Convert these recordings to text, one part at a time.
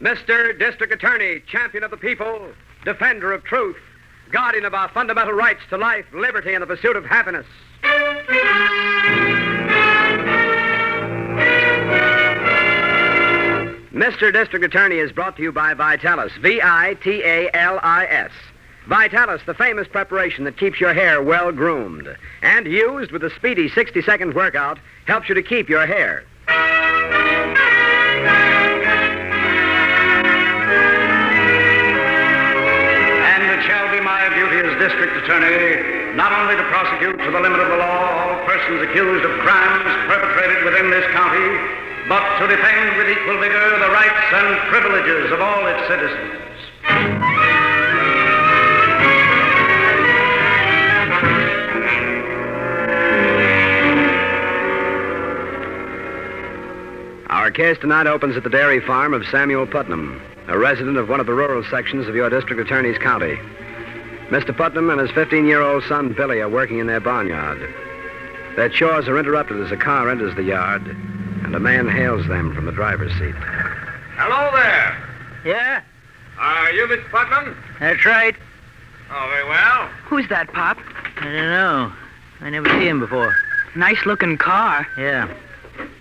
Mr. District Attorney, champion of the people, defender of truth, guardian of our fundamental rights to life, liberty, and the pursuit of happiness. Mr. District Attorney is brought to you by Vitalis, Vitalis. Vitalis, the famous preparation that keeps your hair well-groomed. And used with a speedy 60-second workout, helps you to keep your hair. And it shall be my duty as District Attorney not only to prosecute to the limit of the law all persons accused of crimes perpetrated within this county, but to defend with equal vigor the rights and privileges of all its citizens. Our case tonight opens at the dairy farm of Samuel Putnam, a resident of one of the rural sections of your District Attorney's county. Mr. Putnam and his 15-year-old son, Billy, are working in their barnyard. Their chores are interrupted as a car enters the yard, and a man hails them from the driver's seat. Hello there. Yeah? Are you Mr. Putnam? That's right. Oh, very well. Who's that, Pop? I don't know. I never seen him before. Nice-looking car. Yeah.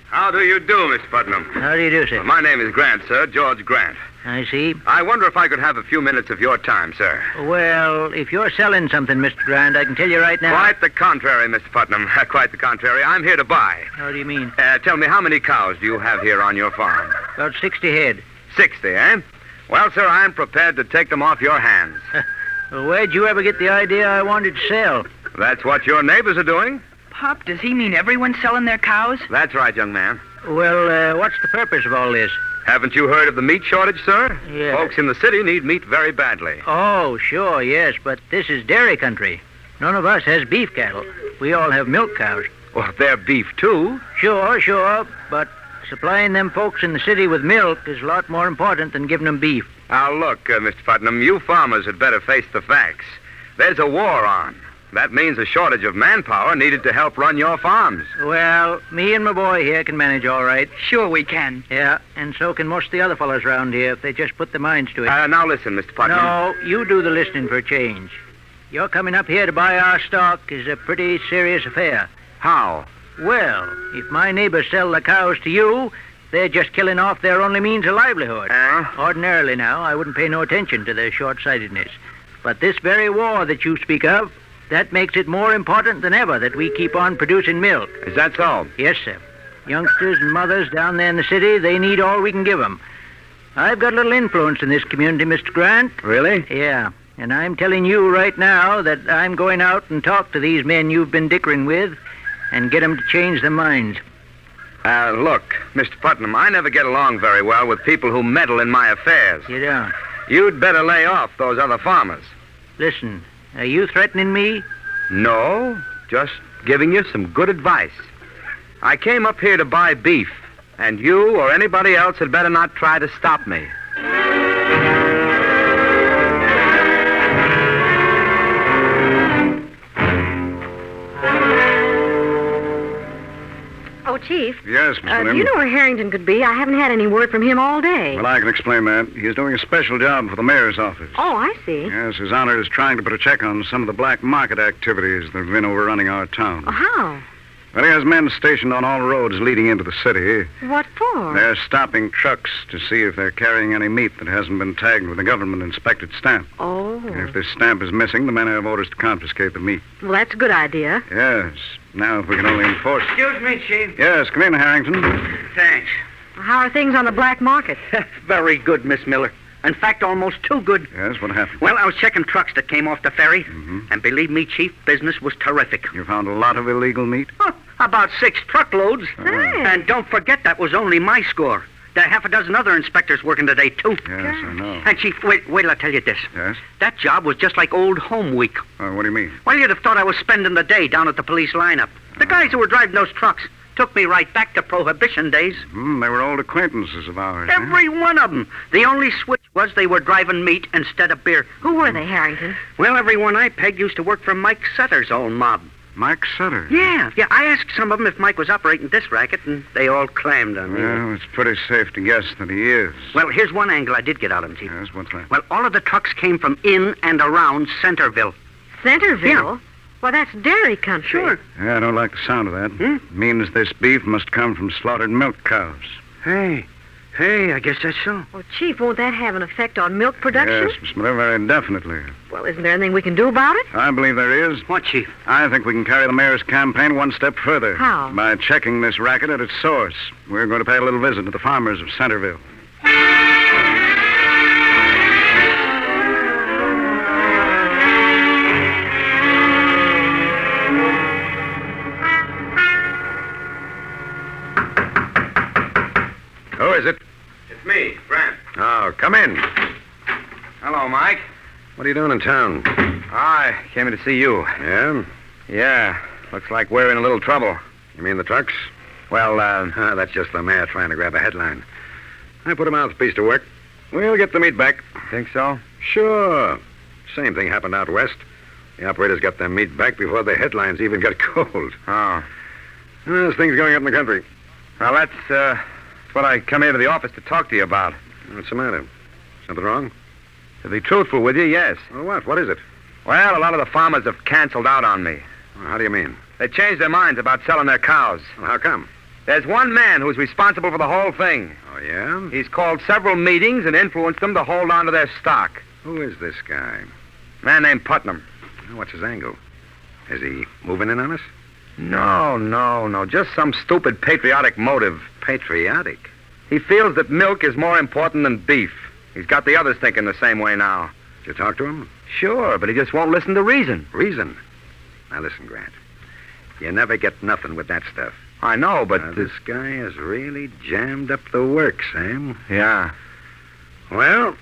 How do you do, Mr. Putnam? How do you do, sir? My name is Grant, sir, George Grant. I see. I wonder if I could have a few minutes of your time, sir. Well, if you're selling something, Mr. Grant, I can tell you right now... Quite the contrary, Mr. Putnam. Quite the contrary. I'm here to buy. How do you mean? Tell me, how many cows do you have here on your farm? About 60 head. 60, eh? Well, sir, I'm prepared to take them off your hands. Well, where'd you ever get the idea I wanted to sell? That's what your neighbors are doing. Pop, does he mean everyone's selling their cows? That's right, young man. Well, what's the purpose of all this? Haven't you heard of the meat shortage, sir? Yeah. Folks in the city need meat very badly. Oh, sure, yes, but this is dairy country. None of us has beef cattle. We all have milk cows. Well, they're beef, too. Sure, but supplying them folks in the city with milk is a lot more important than giving them beef. Now, look, Mr. Putnam, you farmers had better face the facts. There's a war on. That means a shortage of manpower needed to help run your farms. Well, me and my boy here can manage all right. Sure we can. Yeah, and so can most of the other fellows around here if they just put their minds to it. Now listen, Mr. Putnam. No, you do the listening for a change. Your coming up here to buy our stock is a pretty serious affair. How? Well, if my neighbors sell the cows to you, they're just killing off their only means of livelihood. Ordinarily now, I wouldn't pay no attention to their short-sightedness. But this very war that you speak of, that makes it more important than ever that we keep on producing milk. Is that so? Yes, sir. Youngsters and mothers down there in the city, they need all we can give them. I've got a little influence in this community, Mr. Grant. Really? Yeah, and I'm telling you right now that I'm going out and talk to these men you've been dickering with and get them to change their minds. Look, Mr. Putnam, I never get along very well with people who meddle in my affairs. You don't? You'd better lay off those other farmers. Listen, are you threatening me? No, just giving you some good advice. I came up here to buy beef, and you or anybody else had better not try to stop me. Oh, Chief. Yes, Miss Williams. Do you know where Harrington could be? I haven't had any word from him all day. Well, I can explain that. He's doing a special job for the mayor's office. Oh, I see. Yes, His Honor is trying to put a check on some of the black market activities that have been overrunning our town. Oh, how? Well, he has men stationed on all roads leading into the city. What for? They're stopping trucks to see if they're carrying any meat that hasn't been tagged with a government-inspected stamp. Oh. And if this stamp is missing, the men have orders to confiscate the meat. Well, that's a good idea. Yes. Now, if we can only enforce... Excuse me, Chief. Yes, come in, Harrington. Thanks. How are things on the black market? Very good, Miss Miller. In fact, almost too good. Yes, what happened? Well, I was checking trucks that came off the ferry, Mm-hmm. and believe me, Chief, business was terrific. You found a lot of illegal meat? About 6 truckloads. Hey. And don't forget, that was only my score. There are half a dozen other inspectors working today, too. Yes, I know. And, Chief, wait till I tell you this. Yes? That job was just like old home week. What do you mean? Well, you'd have thought I was spending the day down at the police lineup. The guys who were driving those trucks took me right back to Prohibition days. They were old acquaintances of ours. huh? Every one of them. The only switch was they were driving meat instead of beer. Who were they, Harrington? Well, everyone I pegged used to work for Mike Sutter's own mob. Mike Sutter. Yeah. I asked some of them if Mike was operating this racket, and they all clammed on me. Well, it's pretty safe to guess that he is. Well, here's one angle I did get out of him, Chief. Yes, what's that? Well, all of the trucks came from in and around Centerville. Centerville? Yeah. Well, that's dairy country. Sure. Yeah, I don't like the sound of that. It means this beef must come from slaughtered milk cows. Hey, I guess that's so. Well, Chief, won't that have an effect on milk production? Yes, Miss Miller, very definitely. Well, isn't there anything we can do about it? I believe there is. What, Chief? I think we can carry the mayor's campaign one step further. How? By checking this racket at its source. We're going to pay a little visit to the farmers of Centerville. Who is it? It's me, Grant. Oh, come in. Hello, Mike. What are you doing in town? I came in to see you. Yeah? Yeah, looks like we're in a little trouble. You mean the trucks? Well, That's just the mayor trying to grab a headline. I put a mouthpiece to work. We'll get the meat back. think so? Sure. Same thing happened out west. The operators got their meat back before the headlines even got cold. Oh. There's things going up in the country. Well, that's what I come here to the office to talk to you about. What's the matter? Something wrong? To be truthful with you, yes. Well, what? What is it? Well, a lot of the farmers have canceled out on me. Well, how do you mean? They changed their minds about selling their cows. Well, how come? There's one man who's responsible for the whole thing. Oh, yeah? He's called several meetings and influenced them to hold on to their stock. Who is this guy? A man named Putnam. Well, what's his angle? Is he moving in on us? No. Just some stupid patriotic motive. Patriotic? He feels that milk is more important than beef. He's got the others thinking the same way now. Did you talk to him? Sure, but he just won't listen to reason. Reason? Now, listen, Grant. You never get nothing with that stuff. I know, but... Now, this guy has really jammed up the works, Sam. Yeah. Well,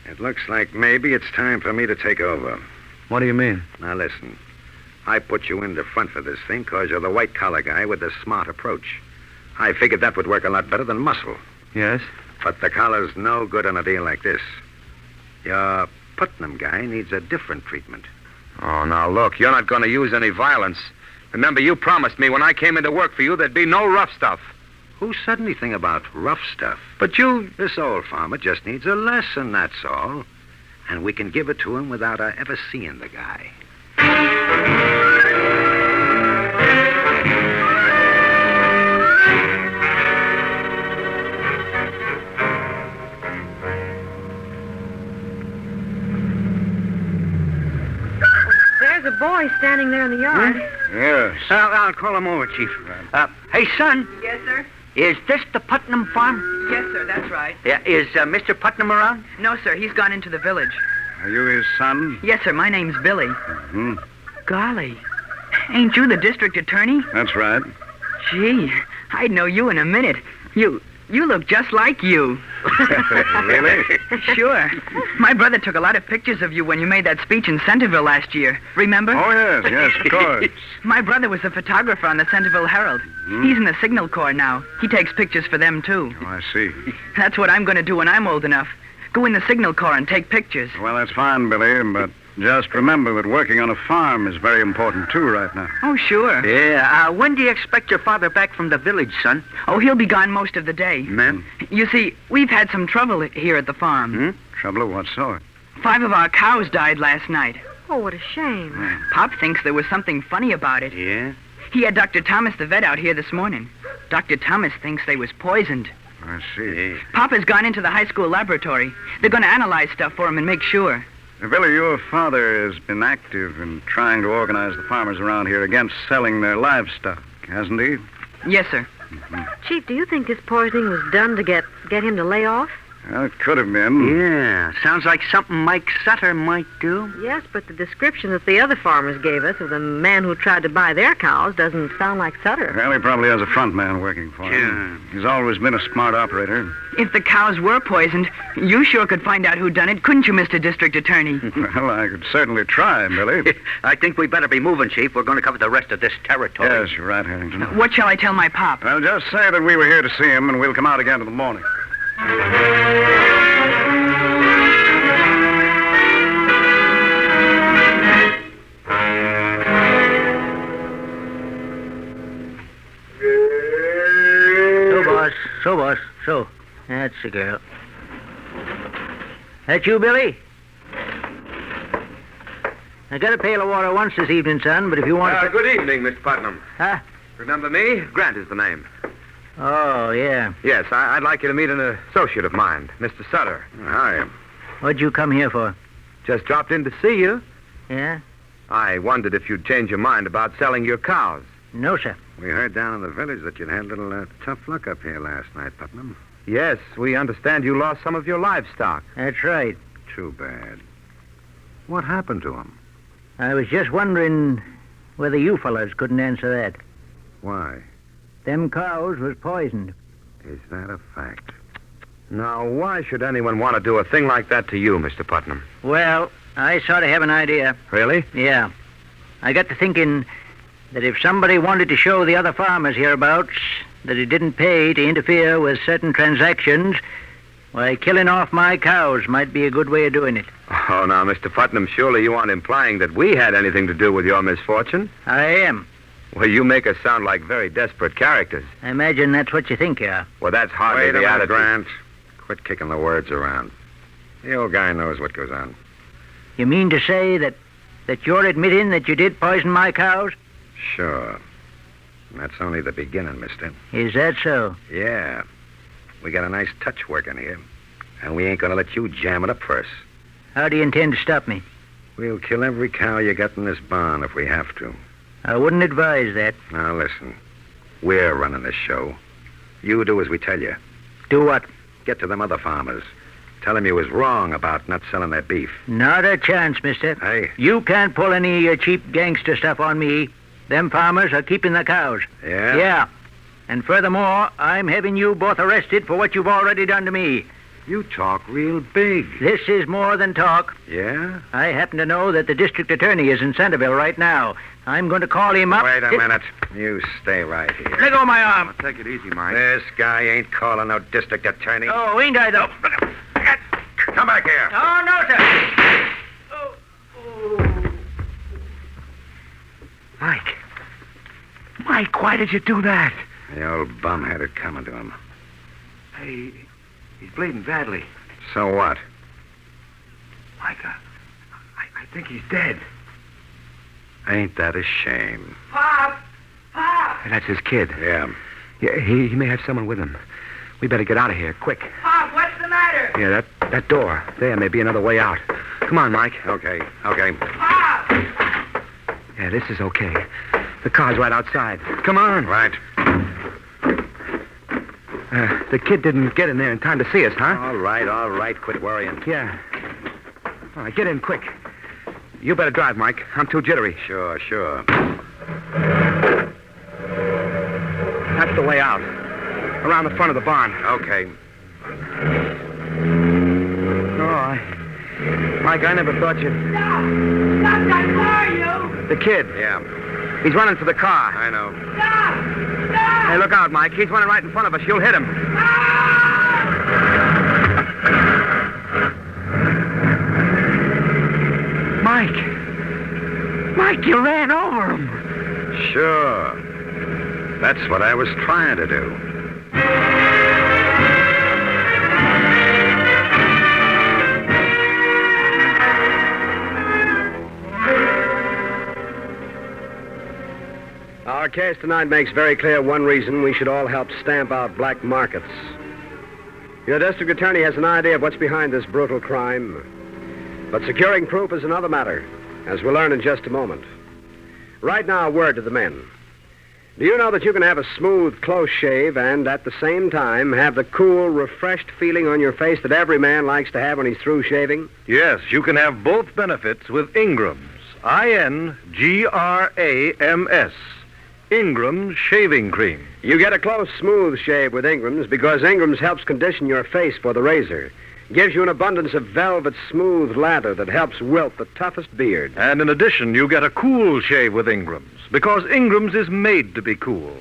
it looks like maybe it's time for me to take over. What do you mean? Now, listen. I put you in the front for this thing because you're the white-collar guy with the smart approach. I figured that would work a lot better than muscle. Yes? But the collar's no good on a deal like this. Your Putnam guy needs a different treatment. Oh, now, look, you're not going to use any violence. Remember, you promised me when I came into work for you there'd be no rough stuff. Who said anything about rough stuff? But you... This old farmer just needs a lesson, that's all. And we can give it to him without our ever seeing the guy. There's a boy standing there in the yard. Yes. I'll call him over, Chief. Hey, son, Yes, sir? is this the Putnam farm? Yes, sir, that's right. Yeah, is Mr. Putnam around? No, sir, he's gone into the village. Are you his son? Yes, sir, my name's Billy. Hmm. Golly. Ain't you the district attorney? That's right. Gee, I'd know you in a minute. You look just like you. Really? Sure. My brother took a lot of pictures of you when you made that speech in Centerville last year. Remember? Oh, yes, of course. My brother was a photographer on the Centerville Herald. He's in the Signal Corps now. He takes pictures for them, too. Oh, I see. That's what I'm going to do when I'm old enough. Go in the Signal Corps and take pictures. Well, that's fine, Billy, but just remember that working on a farm is very important, too, right now. Oh, sure. Yeah, when do you expect your father back from the village, son? Oh, he'll be gone most of the day. Ma'am? You see, we've had some trouble here at the farm. Trouble of what sort? 5 of our cows died last night. Oh, what a shame. Pop thinks there was something funny about it. Yeah? He had Dr. Thomas the vet out here this morning. Dr. Thomas thinks they was poisoned. I see. Pop has gone into the high school laboratory. They're going to analyze stuff for him and make sure. Billy, your father has been active in trying to organize the farmers around here against selling their livestock, hasn't he? Yes, sir. Chief, do you think this poisoning was done to get him to lay off? Well, it could have been. Yeah, sounds like something Mike Sutter might do. Yes, but the description that the other farmers gave us of the man who tried to buy their cows doesn't sound like Sutter. Well, he probably has a front man working for him. He's always been a smart operator. If the cows were poisoned, you sure could find out who done it, couldn't you, Mr. District Attorney? Well, I could certainly try, Billy. I think we better be moving, Chief. We're going to cover the rest of this territory. Yes, you're right, Harrington. What shall I tell my pop? Well, just say that we were here to see him, and we'll come out again in the morning. the girl. That you, Billy? I got a pail of water once this evening, son, but if you want Good evening, Mr. Putnam. Huh? Remember me? Grant is the name. Oh, yeah. Yes, I'd like you to meet an associate of mine, Mr. Sutter. Hi. What'd you come here for? Just dropped in to see you. Yeah? I wondered if you'd change your mind about selling your cows. No, sir. We heard down in the village that you'd had a little tough luck up here last night, Putnam. Yes, we understand you lost some of your livestock. That's right. Too bad. What happened to him? I was just wondering whether you fellas couldn't answer that. Why? Them cows was poisoned. Is that a fact? Now, why should anyone want to do a thing like that to you, Mr. Putnam? Well, I sort of have an idea. Really? Yeah. I got to thinking that if somebody wanted to show the other farmers hereabouts that it didn't pay to interfere with certain transactions, why, killing off my cows might be a good way of doing it. Oh, now, Mr. Putnam, surely you aren't implying that we had anything to do with your misfortune? I am. Well, you make us sound like very desperate characters. I imagine that's what you think you are. Well, that's hardly Wait a the minute, attitude. Grant. Quit kicking the words around. The old guy knows what goes on. You mean to say that you're admitting that you did poison my cows? Sure. And that's only the beginning, mister. Is that so? Yeah. We got a nice touch working here. And we ain't gonna let you jam it up first. How do you intend to stop me? We'll kill every cow you got in this barn if we have to. I wouldn't advise that. Now listen. We're running this show. You do as we tell you. Do what? Get to them other farmers. Tell them you was wrong about not selling their beef. Not a chance, mister. Hey. You can't pull any of your cheap gangster stuff on me. Them farmers are keeping the cows. Yeah? Yeah. And furthermore, I'm having you both arrested for what you've already done to me. You talk real big. This is more than talk. Yeah? I happen to know that the district attorney is in Centerville right now. I'm going to call him up. Wait a minute. You stay right here. Let go of my arm. Take it easy, Mike. This guy ain't calling no district attorney. Oh, ain't I, though? Come back here. Oh, no, sir. Oh. Mike, why did you do that? The old bum had it coming to him. Hey, he's bleeding badly. So what? Mike, I think he's dead. Ain't that a shame? Pop! Hey, that's his kid. Yeah. Yeah, he may have someone with him. We better get out of here, quick. Pop, what's the matter? Yeah, that door. There may be another way out. Come on, Mike. Okay. Pop! Yeah, this is okay. The car's right outside. Come on. Right. The kid didn't get in there in time to see us, huh? All right. Quit worrying. Yeah. All right, get in quick. You better drive, Mike. I'm too jittery. Sure. That's the way out. Around the front of the barn. Okay. Mike, I never thought you'd... Stop that car, you! The kid. Yeah, He's running for the car. I know. Stop! Hey, look out, Mike. He's running right in front of us. You'll hit him. Mike, you ran over him. Sure. That's what I was trying to do. Our case tonight makes very clear one reason we should all help stamp out black markets. Your district attorney has an idea of what's behind this brutal crime. But securing proof is another matter, as we'll learn in just a moment. Right now, a word to the men. Do you know that you can have a smooth, close shave and, at the same time, have the cool, refreshed feeling on your face that every man likes to have when he's through shaving? Yes, you can have both benefits with Ingram's. INGRAMS. Ingram's Shaving Cream. You get a close, smooth shave with Ingram's because Ingram's helps condition your face for the razor. Gives you an abundance of velvet, smooth lather that helps wilt the toughest beard. And in addition, you get a cool shave with Ingram's because Ingram's is made to be cool.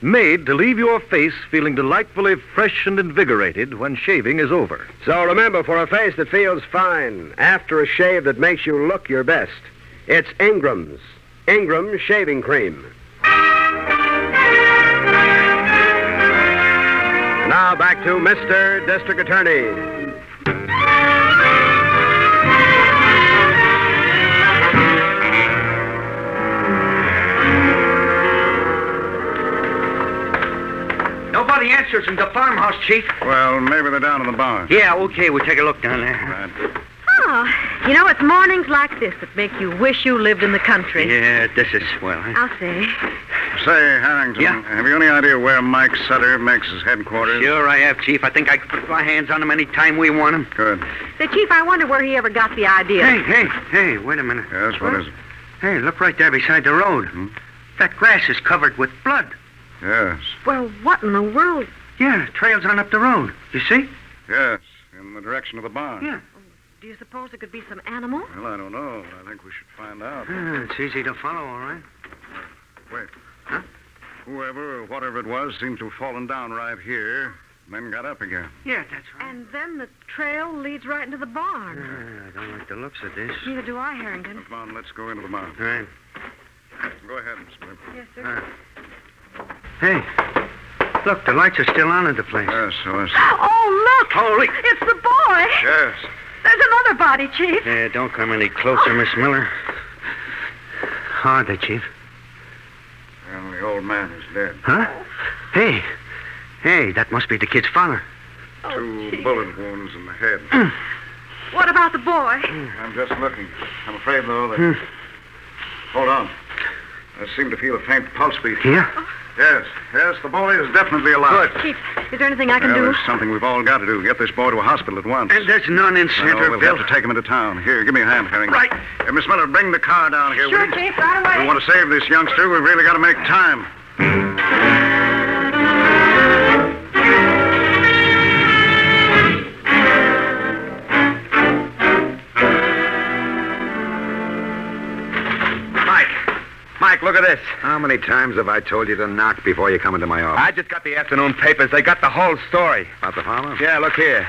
Made to leave your face feeling delightfully fresh and invigorated when shaving is over. So remember, for a face that feels fine after a shave that makes you look your best, it's Ingram's. Ingram's Shaving Cream. Now back to Mr. District Attorney. Nobody answers in the farmhouse, Chief. Well, maybe they're down in the barn. Yeah, okay, we'll take a look down there. Right. Oh, you know, it's mornings like this that make you wish you lived in the country. Yeah, this is swell, huh? I'll say. Say, Harrington, Yeah? have you any idea where Mike Sutter makes his headquarters? Sure I have, Chief. I think I can put my hands on him any time we want him. Good. Say, Chief, I wonder where he ever got the idea. Hey, wait a minute. Yes, what is it? Hey, look right there beside the road. That grass is covered with blood. Yes. Well, what in the world? Yeah, trails on up the road. You see? Yes, in the direction of the barn. Yeah. Do you suppose it could be some animal? Well, I don't know. I think we should find out. It's easy to follow, all right. Wait. Huh? Whoever or whatever it was seemed to have fallen down right here, then got up again. Yeah, that's right. And then the trail leads right into the barn. I don't like the looks of this. Neither do I, Harrington. Come on, let's go into the barn. All right. Go ahead, Miss Smith. Yes, sir. Hey, look, the lights are still on in the place. Yes, so is. Oh, look! Holy... It's the boy! Yes. There's another body, Chief. Yeah, don't come any closer, Miss Miller. How are they, Chief? And the old man is dead. Huh? Hey, that must be the kid's father. Two bullet wounds in the head. What about the boy? I'm just looking. I'm afraid, though, that... Hold on. I seem to feel a faint pulse beat. Here? Yes, the boy is definitely alive. Good. Chief, is there anything I can do? There's something we've all got to do. Get this boy to a hospital at once. And there's none in I know, Centerville. we'll have to take him into town. Here, give me a hand, Harrington. Right. Miss Miller, bring the car down here, Sure, will you? Chief, right away. We want to save this youngster. We've really got to make time. Mike, look at this. How many times have I told you to knock before you come into my office? I just got the afternoon papers. They got the whole story. About the farmer? Yeah, look here.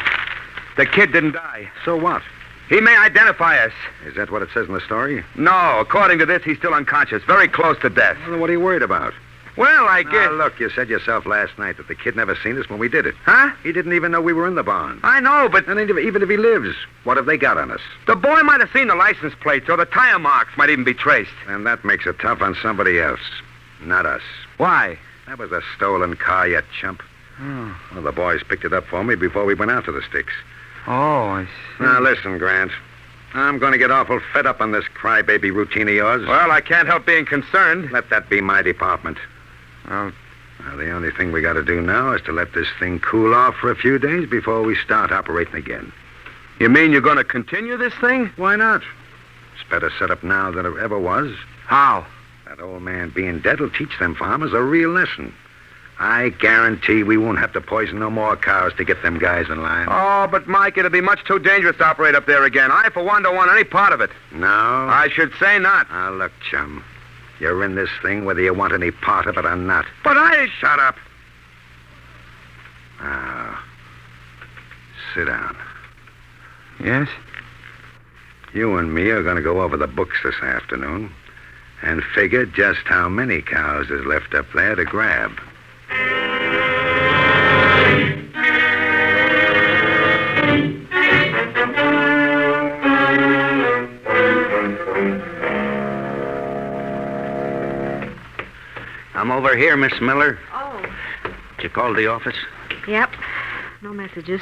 The kid didn't die. So what? He may identify us. Is that what it says in the story? No, according to this, he's still unconscious, very close to death. Well, what are you worried about? Well, I guess... Now, look, you said yourself last night that the kid never seen us when we did it. Huh? He didn't even know we were in the barn. I know, but And even if he lives, what have they got on us? the boy might have seen the license plates, or the tire marks might even be traced. And that makes it tough on somebody else, not us. Why? That was a stolen car, you chump. Well, the boys picked it up for me before we went out to the sticks. Oh, I see. Now, listen, Grant. I'm going to get awful fed up on this crybaby routine of yours. Well, I can't help being concerned. Let that be my department. Well, Now, the only thing we got to do now is to let this thing cool off for a few days before we start operating again. you mean you're going to continue this thing? Why not? It's better set up now than it ever was. How? That old man being dead will teach them farmers a real lesson. I guarantee we won't have to poison no more cows to get them guys in line. Oh, but Mike, it'll be much too dangerous to operate up there again. I, for one, don't want any part of it. No? I should say not. Now, look, chum. You're in this thing whether you want any part of it or not. But I... Shut up. Now, sit down. Yes? You and me are going to go over the books this afternoon and figure just how many cows is left up there to grab. I'm over here, Miss Miller. Oh. Did you call the office? Yep. No messages.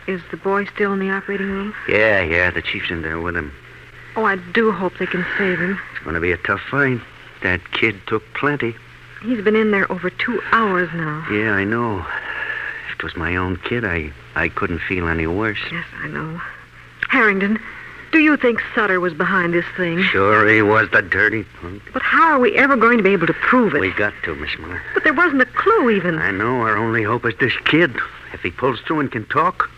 Is the boy still in the operating room? Yeah, the chief's in there with him. Oh, I do hope they can save him. It's going to be a tough fight. That kid took plenty. He's been in there over 2 hours now. Yeah, I know. If it was my own kid, I couldn't feel any worse. Yes, I know. Harrington, do you think Sutter was behind this thing? Sure he was, the dirty punk. But how are we ever going to be able to prove it? We got to, Miss Miller. But there wasn't a clue even. I know. Our only hope is this kid. If he pulls through and can talk,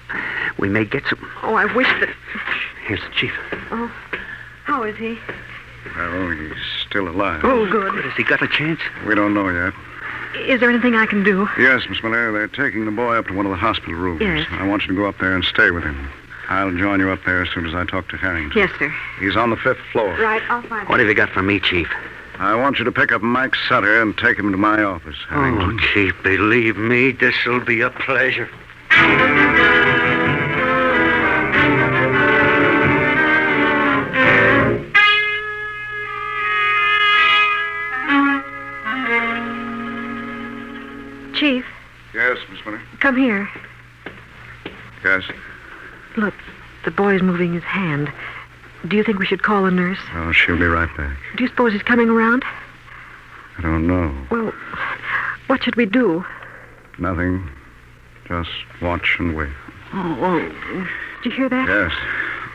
we may get some. Oh, I wish that... Here's the chief. Oh, how is he? Well, he's still alive. Oh, good. Has he got a chance? We don't know yet. Is there anything I can do? Yes, Miss Miller, they're taking the boy up to one of the hospital rooms. Yes. I want you to go up there and stay with him. I'll join you up there as soon as I talk to Harrington. Yes, sir. He's on the 5th floor. Right, I'll find What him. have you got for me, Chief? I want you to pick up Mike Sutter and take him to my office, Harrington. Oh, Chief, believe me, this'll be a pleasure. Chief, Yes, Miss Miller? come here. Yes. Look, the boy's moving his hand. Do you think we should call a nurse? Oh, she'll be right back. Do you suppose he's coming around? I don't know. Well, what should we do? Nothing. Just watch and wait. Did you hear that? Yes.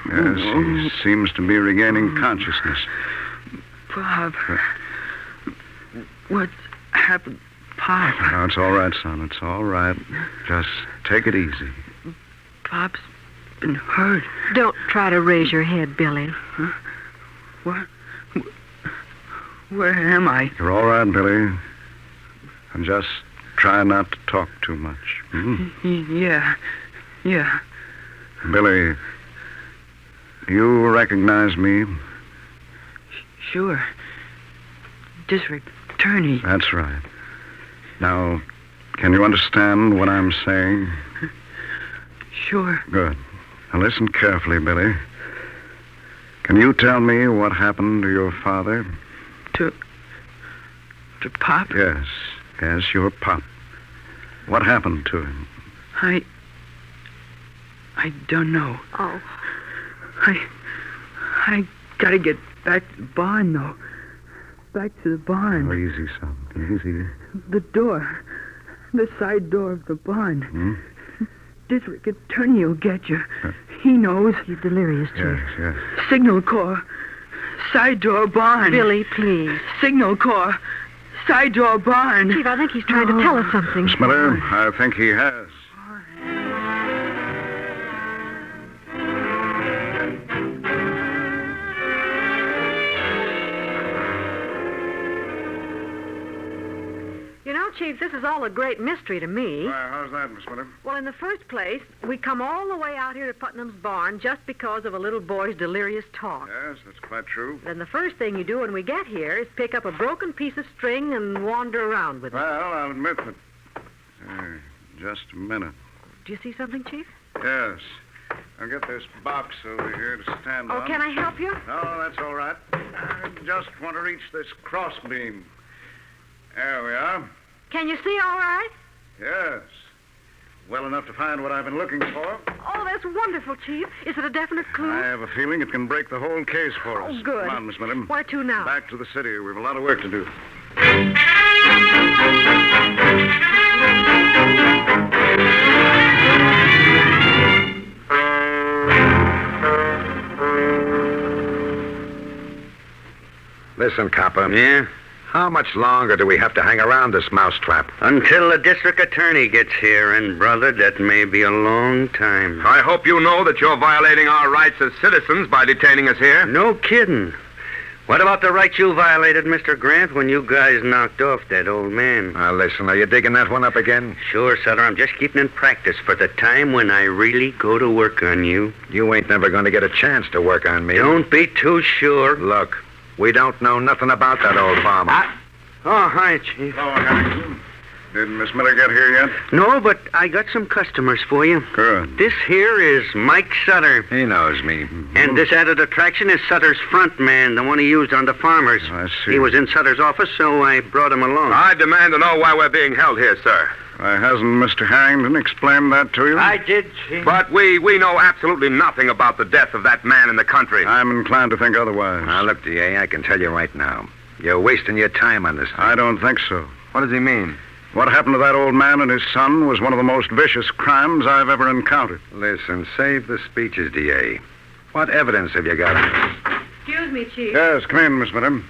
Yes, he seems to be regaining consciousness. Bob. What happened, Pop? No, it's all right, son. It's all right. Just take it easy. Bob's been hurt. Don't try to raise your head, Billy. What? Where am I? You're all right, Billy. And just try not to talk too much. Hmm? Yeah. Billy, you recognize me? Sure. District Attorney. That's right. Now, can you understand what I'm saying? Sure. Good. Now listen carefully, Billy. Can you tell me what happened to your father? To Pop? Yes, your pop. What happened to him? I don't know. Oh. I gotta get back to the barn, though. Back to the barn. Oh, easy, son. Easy. The door. The side door of the barn. Hmm? District Attorney will get you. He knows. He's delirious, Chief. Yes. Signal Corps. Side door barn. Billy, please. Signal Corps. Side door barn. Chief, I think he's trying to tell us something. Miss Miller, I think he has. You know, Chief, this is all a great mystery to me. Why, how's that, Miss Miller? Well, in the first place, we come all the way out here to Putnam's barn just because of a little boy's delirious talk. Yes, that's quite true. Then the first thing you do when we get here is pick up a broken piece of string and wander around with it. Well, I'll admit that. Just a minute. Do you see something, Chief? Yes. I'll get this box over here to stand on. Oh, can I help you? No, that's all right. I just want to reach this crossbeam. There we are. Can you see all right? Yes. Well enough to find what I've been looking for. Oh, that's wonderful, Chief. Is it a definite clue? I have a feeling it can break the whole case for us. Oh, good. Come on, Miss Miller. Where to now? Back to the city. We have a lot of work to do. Listen, copper. Yeah? How much longer do we have to hang around this mousetrap? Until the district attorney gets here, and, brother, that may be a long time. I hope you know that you're violating our rights as citizens by detaining us here. No kidding. What about the rights you violated, Mr. Grant, when you guys knocked off that old man? Now, listen, are you digging that one up again? Sure, Sutter. I'm just keeping in practice for the time when I really go to work on you. You ain't never going to get a chance to work on me. Don't be too sure. Look, we don't know nothing about that old farmer. Oh, hi, Chief. Hello, Harrington. Did Miss Miller get here yet? No, but I got some customers for you. Good. This here is Mike Sutter. He knows me. And this added attraction is Sutter's front man, the one he used on the farmers. I see. He was in Sutter's office, so I brought him along. I demand to know why we're being held here, sir. Why, hasn't Mr. Harrington explained that to you? I did, Chief. But we know absolutely nothing about the death of that man in the country. I'm inclined to think otherwise. Now, look, DA, I can tell you right now. You're wasting your time on this thing. I don't think so. What does he mean? What happened to that old man and his son was one of the most vicious crimes I've ever encountered. Listen, save the speeches, DA. What evidence have you got? Excuse me, Chief. Yes, come in, Miss Miller.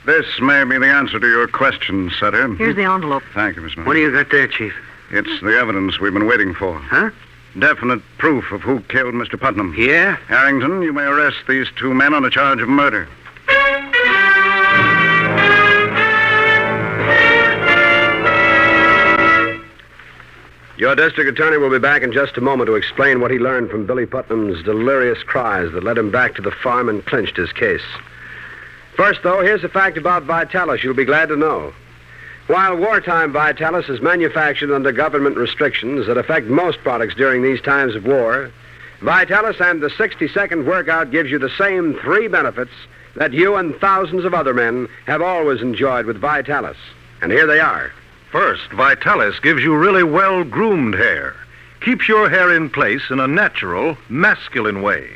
This may be the answer to your question, Sutter. Here's the envelope. Thank you, Miss Miller. What do you got there, Chief? It's the evidence we've been waiting for. Huh? Definite proof of who killed Mr. Putnam. Yeah? Harrington, you may arrest these two men on a charge of murder. Your district attorney will be back in just a moment to explain what he learned from Billy Putnam's delirious cries that led him back to the farm and clinched his case. First, though, here's a fact about Vitalis you'll be glad to know. While wartime Vitalis is manufactured under government restrictions that affect most products during these times of war, Vitalis and the 60-second workout gives you the same 3 benefits that you and thousands of other men have always enjoyed with Vitalis. And here they are. First, Vitalis gives you really well-groomed hair. Keeps your hair in place in a natural, masculine way.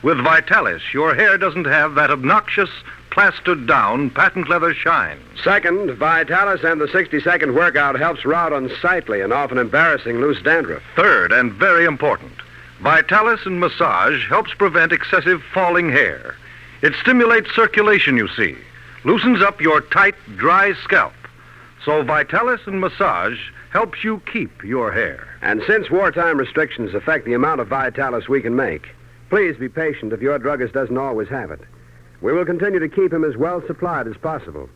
With Vitalis, your hair doesn't have that obnoxious, plastered-down, patent leather shine. Second, Vitalis and the 60-second workout helps rout unsightly and often embarrassing loose dandruff. Third, and very important, Vitalis and massage helps prevent excessive falling hair. It stimulates circulation, you see, loosens up your tight, dry scalp. So Vitalis and massage helps you keep your hair. And since wartime restrictions affect the amount of Vitalis we can make, please be patient if your druggist doesn't always have it. We will continue to keep him as well supplied as possible.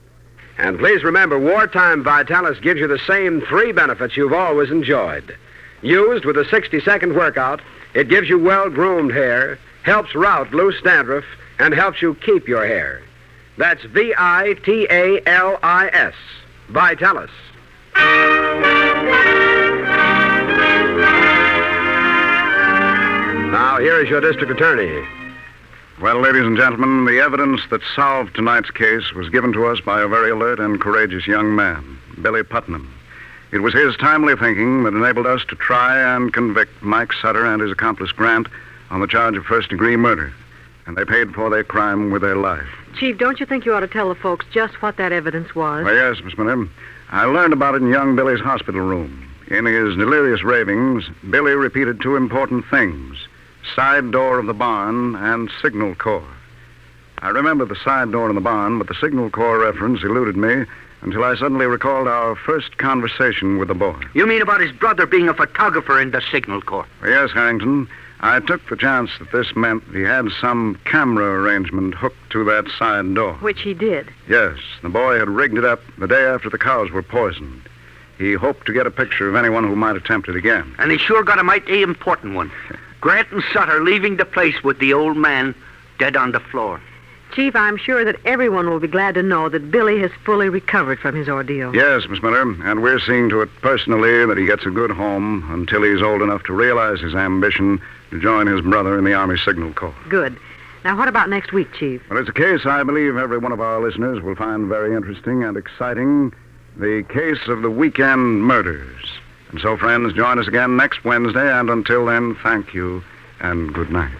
And please remember, wartime Vitalis gives you the same 3 benefits you've always enjoyed. Used with a 60-second workout, it gives you well-groomed hair, helps rout loose dandruff, and helps you keep your hair. That's Vitalis. Vitalis. Now, here is your district attorney. Well, ladies and gentlemen, the evidence that solved tonight's case was given to us by a very alert and courageous young man, Billy Putnam. It was his timely thinking that enabled us to try and convict Mike Sutter and his accomplice Grant on the charge of first-degree murder. And they paid for their crime with their life. Chief, don't you think you ought to tell the folks just what that evidence was? Well, yes, Miss Miller. I learned about it in young Billy's hospital room. In his delirious ravings, Billy repeated 2 important things: side door of the barn and signal corps. I remember the side door in the barn, but the signal corps reference eluded me until I suddenly recalled our first conversation with the boy. You mean about his brother being a photographer in the Signal Corps? Well, yes, Harrington. I took the chance that this meant he had some camera arrangement hooked to that side door. Which he did. Yes, the boy had rigged it up the day after the cows were poisoned. He hoped to get a picture of anyone who might attempt it again. And he sure got a mighty important one. Grant and Sutter leaving the place with the old man dead on the floor. Chief, I'm sure that everyone will be glad to know that Billy has fully recovered from his ordeal. Yes, Miss Miller, and we're seeing to it personally that he gets a good home until he's old enough to realize his ambition to join his brother in the Army Signal Corps. Good. Now, what about next week, Chief? Well, it's a case I believe every one of our listeners will find very interesting and exciting. The case of the weekend murders. And so, friends, join us again next Wednesday, and until then, thank you and good night.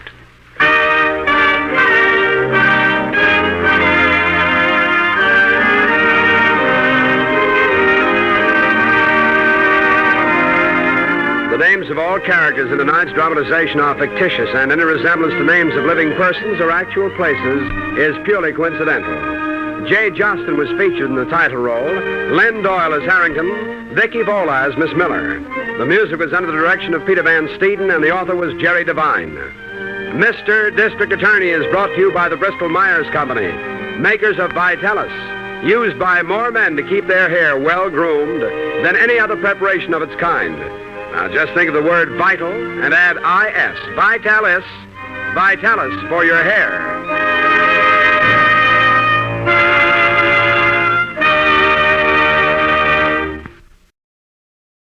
The names of all characters in tonight's dramatization are fictitious, and any resemblance to names of living persons or actual places is purely coincidental. Jay Jostin was featured in the title role, Len Doyle as Harrington, Vicky Vola as Miss Miller. The music was under the direction of Peter Van Steeden, and the author was Jerry Devine. Mr. District Attorney is brought to you by the Bristol-Myers Company, makers of Vitalis, used by more men to keep their hair well-groomed than any other preparation of its kind. Now, just think of the word vital and add I-S. Vitalis. Vitalis for your hair.